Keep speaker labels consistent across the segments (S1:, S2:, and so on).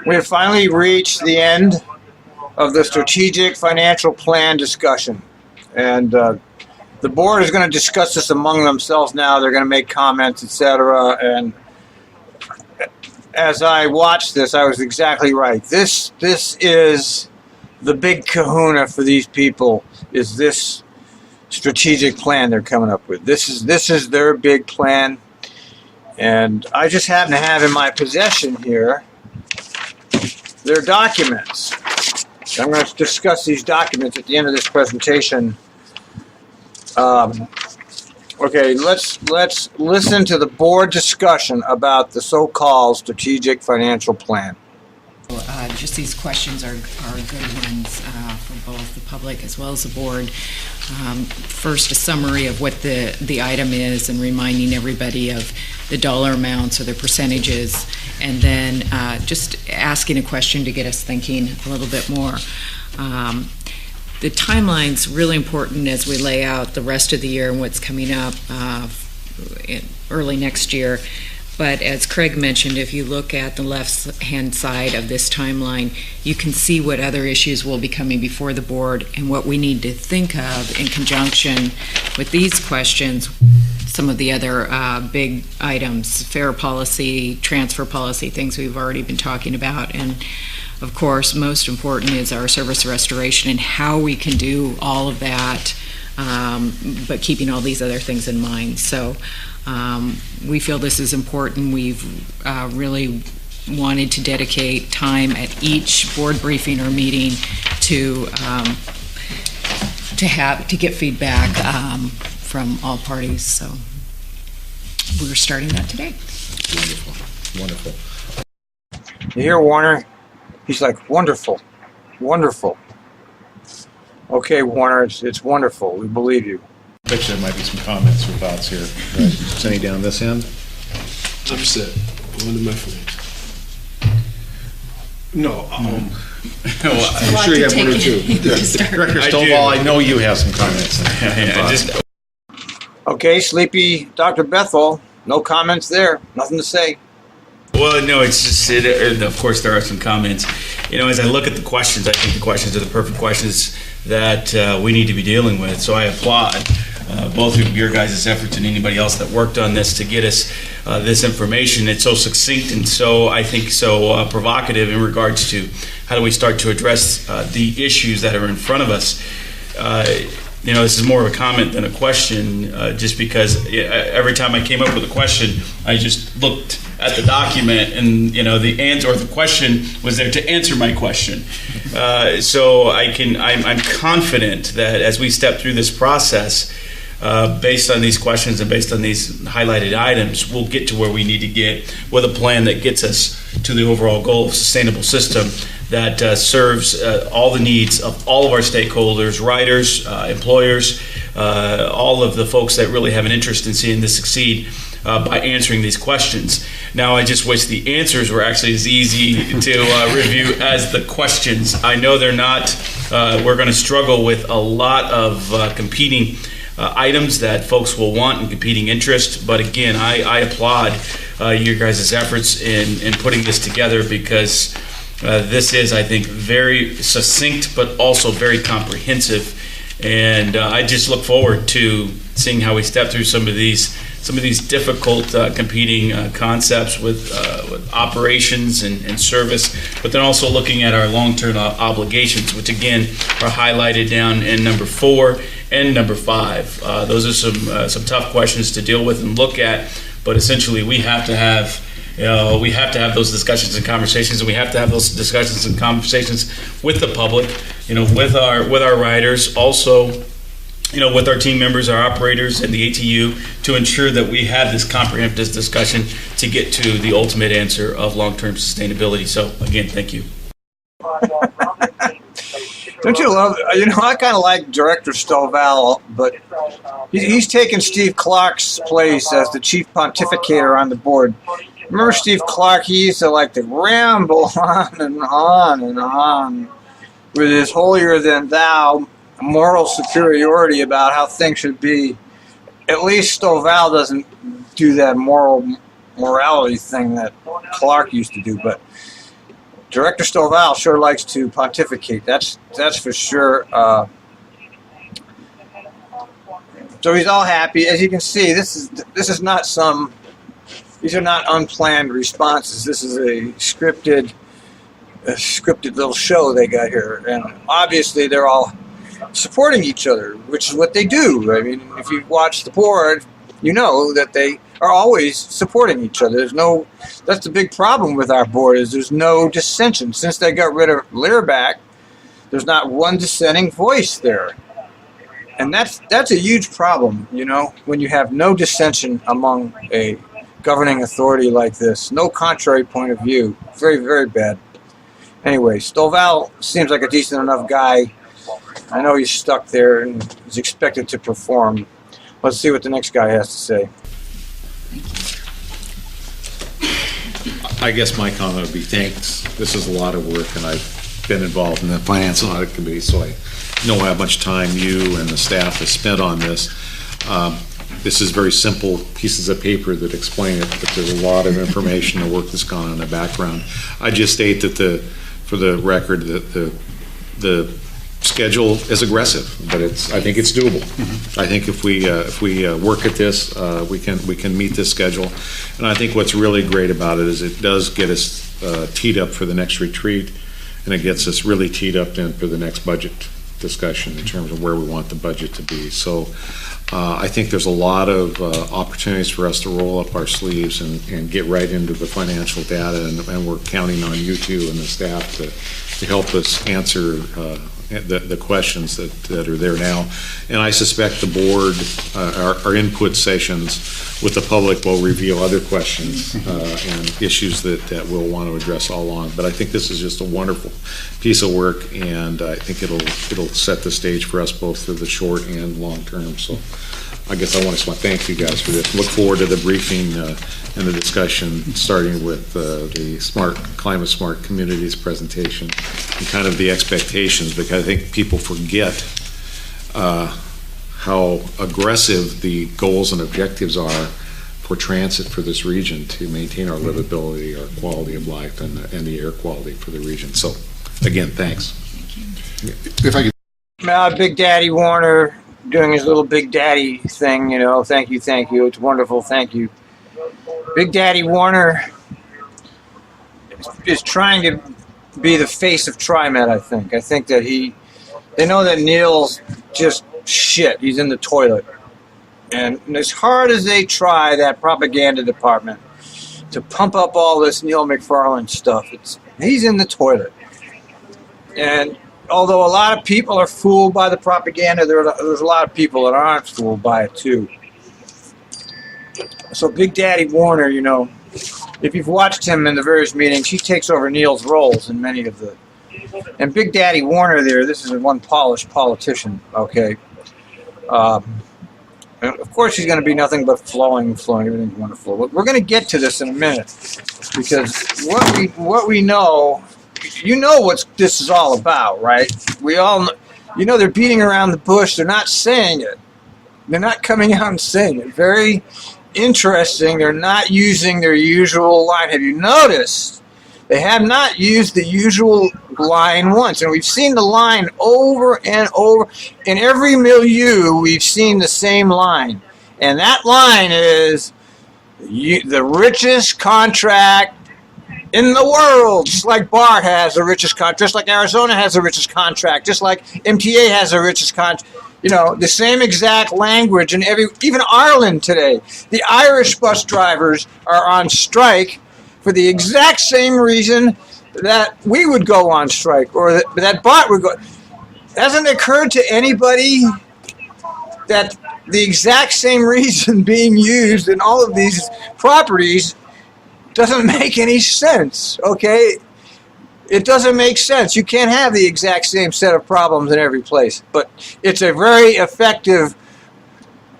S1: We have finally reached the end of the strategic financial plan discussion. And the board is going to discuss this among themselves now. They're going to make comments, etc. And as I watched this, I was exactly right. This is the big kahuna for these people, is this strategic plan they're coming up with. This is their big plan. And I just happen to have in my possession here their documents. I'm going to discuss these documents at the end of this presentation. Okay, let's listen to the board discussion about the so-called strategic financial plan.
S2: Just these questions are good ones for both the public as well as the board. First, a summary of what the item is and reminding everybody of the dollar amounts or the percentages, and then just asking a question to get us thinking a little bit more. The timeline's really important as we lay out the rest of the year and what's coming up early next year. But as Craig mentioned, if you look at the left-hand side of this timeline, you can see what other issues will be coming before the board and what we need to think of in conjunction with these questions. Some of the other big items, fair policy, transfer policy, things we've already been talking about. And of course, most important is our service restoration and how we can do all of that, but keeping all these other things in mind. So we feel this is important. We've really wanted to dedicate time at each board briefing or meeting to get feedback from all parties. So we're starting that today.
S3: Wonderful.
S1: You hear Warner? He's like, wonderful, wonderful. Okay, Warner, it's wonderful. We believe you.
S3: I bet you there might be some comments or thoughts here. Right. Is any down this end?
S4: Upset. One of my friends. No.
S3: I'm sure you have one or two. Director Stovall, I know you have some comments.
S1: Okay, sleepy Dr. Bethel, no comments there. Nothing to say.
S5: Well, no, it's just, of course, there are some comments. You know, as I look at the questions, I think the questions are the perfect questions that we need to be dealing with. So I applaud both of your guys' efforts and anybody else that worked on this to get us this information. It's so succinct and so, I think, so provocative in regards to how do we start to address the issues that are in front of us. You know, this is more of a comment than a question, just because every time I came up with a question, I just looked at the document and, you know, the answer or the question was there to answer my question. So I'm confident that as we step through this process, based on these questions and based on these highlighted items, we'll get to where we need to get with a plan that gets us to the overall goal of a sustainable system that serves all the needs of all of our stakeholders, riders, employers, all of the folks that really have an interest in seeing this succeed by answering these questions. Now, I just wish the answers were actually as easy to review as the questions. I know they're not. We're going to struggle with a lot of competing items that folks will want and competing interest. But again, I applaud your guys' efforts in putting this together, because this is, I think, very succinct but also very comprehensive. And I just look forward to seeing how we step through some of these difficult competing concepts with operations and service, but then also looking at our long-term obligations, which again are highlighted down in number 4 and number 5. Those are some tough questions to deal with and look at, but essentially we have to have those discussions and conversations, and we have to have those discussions and conversations with the public, you know, with our riders, also, you know, with our team members, our operators, and the ATU, to ensure that we have this comprehensive discussion to get to the ultimate answer of long-term sustainability. So again, thank you.
S1: Don't you love, you know, I kind of like Director Stovall, but he's taken Steve Clark's place as the chief pontificator on the board. Remember Steve Clark? He used to like to ramble on and on and on with his holier-than-thou moral superiority about how things should be. At least Stovall doesn't do that morality thing that Clark used to do. But Director Stovall sure likes to pontificate. That's for sure. So he's all happy. As you can see, this is not some. These are not unplanned responses. This is a scripted little show they got here, and obviously they're all supporting each other, which is what they do. I mean, if you watch the board, you know that they are always supporting each other. That's the big problem with our board, is there's no dissension. Since they got rid of Learback, there's not one dissenting voice there. And that's a huge problem, when you have no dissension among a governing authority like this. No contrary point of view. Very, very bad. Anyway, Stovall seems like a decent enough guy. I know he's stuck there and is expected to perform. Let's see what the next guy has to say.
S3: I guess my comment would be thanks. This is a lot of work, and I've been involved in the Finance and Audit Committee, so I know how much time you and the staff have spent on this. This is very simple pieces of paper that explain it, but there's a lot of information and work that's gone on in the background. I just state that for the record, that the schedule is aggressive, but I think it's doable. Mm-hmm. I think if we work at this, we can meet this schedule. And I think what's really great about it is it does get us teed up for the next retreat, and it gets us really teed up then for the next budget discussion in terms of where we want the budget to be. So I think there's a lot of opportunities for us to roll up our sleeves and get right into the financial data, and we're counting on you two and the staff to help us answer the questions that are there now. And I suspect the board, our input sessions with the public will reveal other questions and issues that we'll want to address all along. But I think this is just a wonderful piece of work, and I think it'll set the stage for us both for the short and long term. So I guess I want to thank you guys for this. Look forward to the briefing and the discussion, starting with the Climate Smart Communities presentation and kind of the expectations, because I think people forget how aggressive the goals and objectives are for transit for this region to maintain our livability, our quality of life, and the air quality for the region. So, again, thanks.
S4: If I could.
S1: Big Daddy Warner doing his little Big Daddy thing, thank you. It's wonderful, thank you. Big Daddy Warner is trying to be the face of TriMet, I think. I think that they know that Neil's just shit. He's in the toilet. And as hard as they try, that propaganda department, to pump up all this Neil McFarland stuff, he's in the toilet. And although a lot of people are fooled by the propaganda, there's a lot of people that aren't fooled by it too. So Big Daddy Warner, if you've watched him in the various meetings, he takes over Neil's roles in many of the. And Big Daddy Warner there, this is one polished politician, okay? And of course he's going to be nothing but flowing, everything's wonderful. But we're going to get to this in a minute, because what we know, what this is all about, right? We all know, they're beating around the bush. They're not saying it. They're not coming out and saying it. Very interesting. They're not using their usual line. Have you noticed? They have not used the usual line once. And we've seen the line over and over. In every milieu, we've seen the same line. And that line is the richest contract in the world, just like BART has the richest contract, just like Arizona has the richest contract, just like MTA has the richest contract. The same exact language. And even Ireland today, the Irish bus drivers are on strike for the exact same reason that we would go on strike, or that BART would go. Hasn't it occurred to anybody that the exact same reason being used in all of these properties doesn't make any sense, okay? It doesn't make sense. You can't have the exact same set of problems in every place. But it's a very effective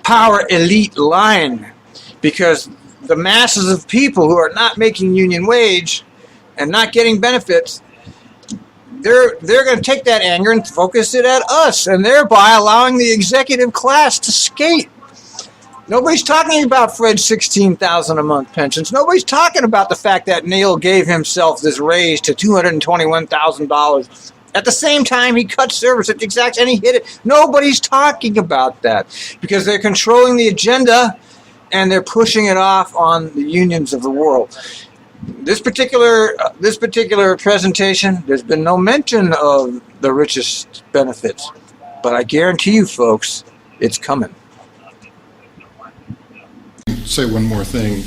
S1: power elite line, because the masses of people who are not making union wage and not getting benefits, they're going to take that anger and focus it at us, and thereby allowing the executive class to skate. Nobody's talking about Fred's $16,000 a month pensions. Nobody's talking about the fact that Neil gave himself this raise to $221,000. At the same time, he cut service at the exact, and he hit it. Nobody's talking about that because they're controlling the agenda and they're pushing it off on the unions of the world. This particular presentation, there's been no mention of the richest benefits, but I guarantee you, folks, it's coming.
S4: Say one more thing.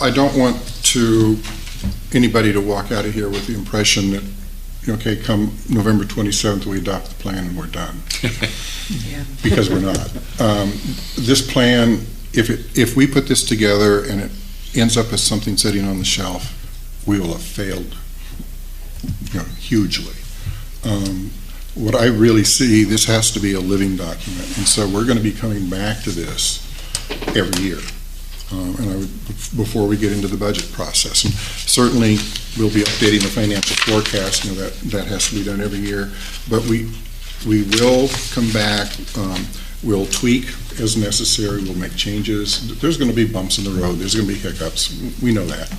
S4: I don't want anybody to walk out of here with the impression that, okay, come November 27th, we adopt the plan and we're done. Because we're not. This plan, if we put this together and it ends up as something sitting on the shelf, we will have failed, hugely. What I really see, this has to be a living document, and so we're going to be coming back to this every year. Before we get into the budget process. And certainly, we'll be updating the financial forecast, that has to be done every year, but we will come back, we'll tweak as necessary, we'll make changes. There's going to be bumps in the road, there's going to be hiccups, we know that.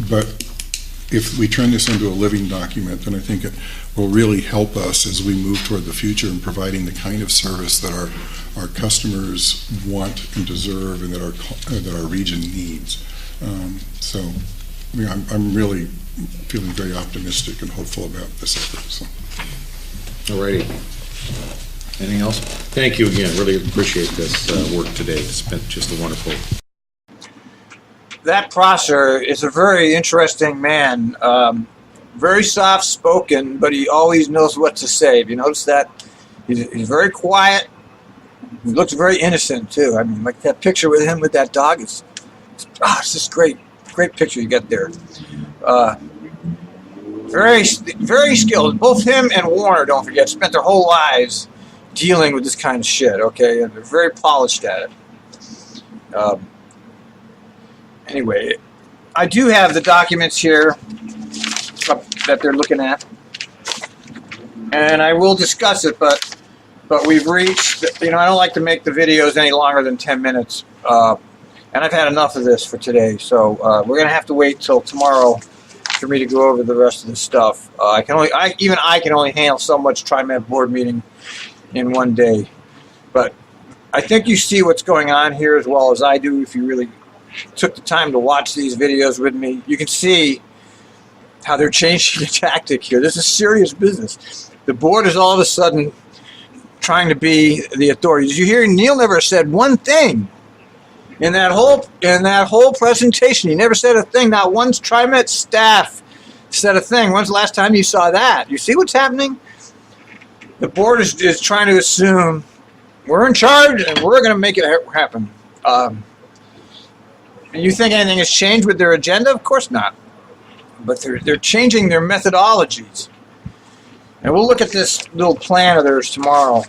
S4: But if we turn this into a living document, then I think it will really help us as we move toward the future in providing the kind of service that our customers want and deserve and that our region needs. I'm really feeling very optimistic and hopeful about this effort. So.
S3: All righty. Anything else? Thank you again. Really appreciate this work today. It's been just a wonderful.
S1: That Prosser is a very interesting man. Very soft-spoken, but he always knows what to say. Have you noticed that? He's very quiet. He looks very innocent, too. I mean, like that picture with him with that dog. It's just great picture you got there. Very, very skilled. Both him and Warner, don't forget, spent their whole lives dealing with this kind of shit, okay? And they're very polished at it. Anyway, I do have the documents here that they're looking at, and I will discuss it, but we've reached, I don't like to make the videos any longer than 10 minutes, and I've had enough of this for today, so we're going to have to wait till tomorrow for me to go over the rest of the stuff. I can only handle so much TriMet board meeting in one day, but I think you see what's going on here as well as I do if you really took the time to watch these videos with me. You can see how they're changing the tactic here. This is serious business. The board is all of a sudden trying to be the authority. Did you hear Neil never said one thing in that whole presentation? He never said a thing. Not one TriMet staff said a thing. When's the last time you saw that? You see what's happening? The board is trying to assume we're in charge and we're going to make it happen. And you think anything has changed with their agenda? Of course not. But they're changing their methodologies. And we'll look at this little plan of theirs tomorrow.